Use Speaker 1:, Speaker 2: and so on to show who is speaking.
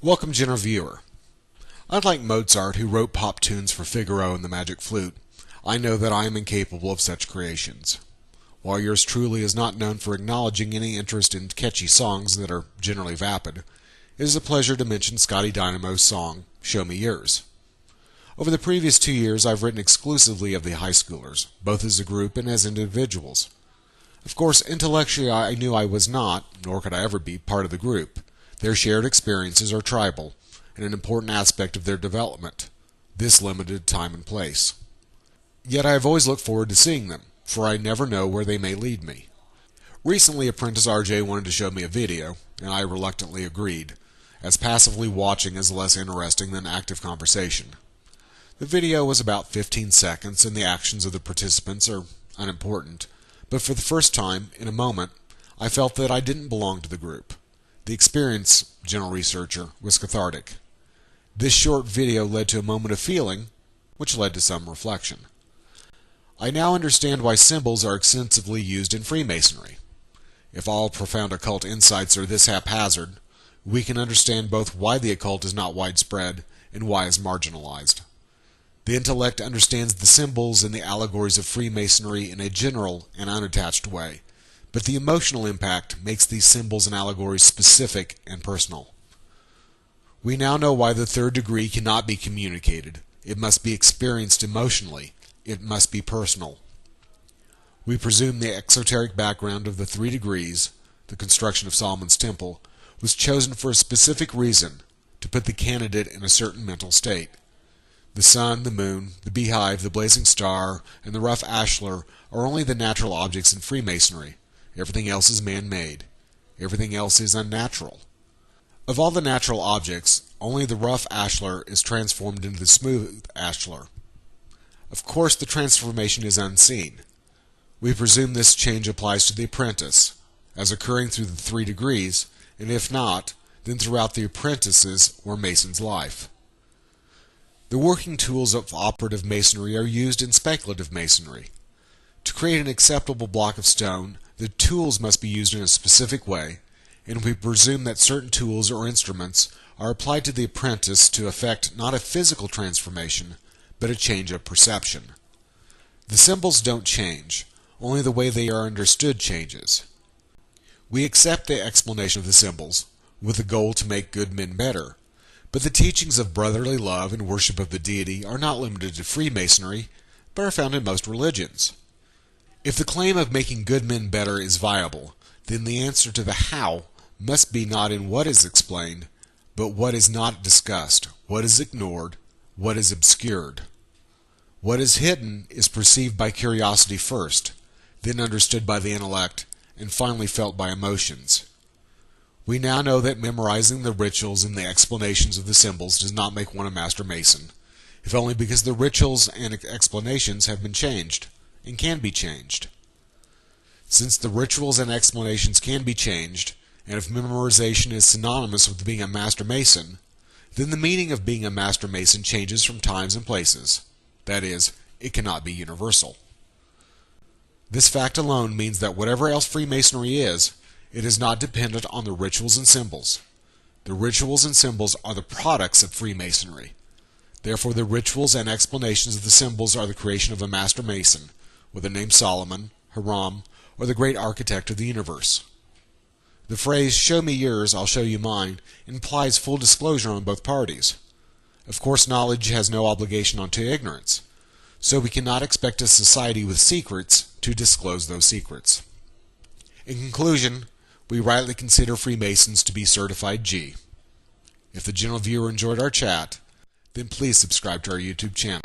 Speaker 1: Welcome, general viewer. Unlike Mozart, who wrote pop tunes for Figaro and the Magic Flute, I know that I am incapable of such creations. While yours truly is not known for acknowledging any interest in catchy songs that are generally vapid, it is a pleasure to mention Scotty Dynamo's song, Show Me Yours. Over the previous 2 years, I've written exclusively of the high schoolers, both as a group and as individuals. Of course, intellectually I knew I was not, nor could I ever be, part of the group. Their shared experiences are tribal, and an important aspect of their development. This limited time and place. Yet I have always looked forward to seeing them, for I never know where they may lead me. Recently, Apprentice RJ wanted to show me a video, and I reluctantly agreed, as passively watching is less interesting than active conversation. The video was about 15 seconds, and the actions of the participants are unimportant, but for the first time, in a moment, I felt that I didn't belong to the group. The experience, general researcher, was cathartic. This short video led to a moment of feeling, which led to some reflection. I now understand why symbols are extensively used in Freemasonry. If all profound occult insights are this haphazard, we can understand both why the occult is not widespread and why it is marginalized. The intellect understands the symbols and the allegories of Freemasonry in a general and unattached way, but the emotional impact makes these symbols and allegories specific and personal. We now know why the third degree cannot be communicated. It must be experienced emotionally. It must be personal. We presume the exoteric background of the 3 degrees, the construction of Solomon's temple, was chosen for a specific reason, to put the candidate in a certain mental state. The sun, the moon, the beehive, the blazing star, and the rough ashlar are only the natural objects in Freemasonry. Everything else is man-made. Everything else is unnatural. Of all the natural objects, only the rough ashlar is transformed into the smooth ashlar. Of course, the transformation is unseen. We presume this change applies to the apprentice, as occurring through the 3 degrees, and if not, then throughout the apprentice's or mason's life. The working tools of operative masonry are used in speculative masonry. To create an acceptable block of stone, the tools must be used in a specific way, and we presume that certain tools or instruments are applied to the apprentice to effect not a physical transformation, but a change of perception. The symbols don't change, only the way they are understood changes. We accept the explanation of the symbols, with the goal to make good men better, but the teachings of brotherly love and worship of the deity are not limited to Freemasonry, but are found in most religions. If the claim of making good men better is viable, then the answer to the how must be not in what is explained, but what is not discussed, what is ignored, what is obscured. What is hidden is perceived by curiosity first, then understood by the intellect, and finally felt by emotions. We now know that memorizing the rituals and the explanations of the symbols does not make one a master mason, if only because the rituals and explanations have been changed, and can be changed. Since the rituals and explanations can be changed, and if memorization is synonymous with being a master mason, then the meaning of being a master mason changes from times and places. That is, it cannot be universal. This fact alone means that whatever else Freemasonry is, it is not dependent on the rituals and symbols. The rituals and symbols are the products of Freemasonry. Therefore, the rituals and explanations of the symbols are the creation of a master mason, with the name Solomon, Hiram, or the great architect of the universe. The phrase, "show me yours, I'll show you mine," implies full disclosure on both parties. Of course, knowledge has no obligation onto ignorance, so we cannot expect a society with secrets to disclose those secrets. In conclusion, we rightly consider Freemasons to be certified G. If the general viewer enjoyed our chat, then please subscribe to our YouTube channel.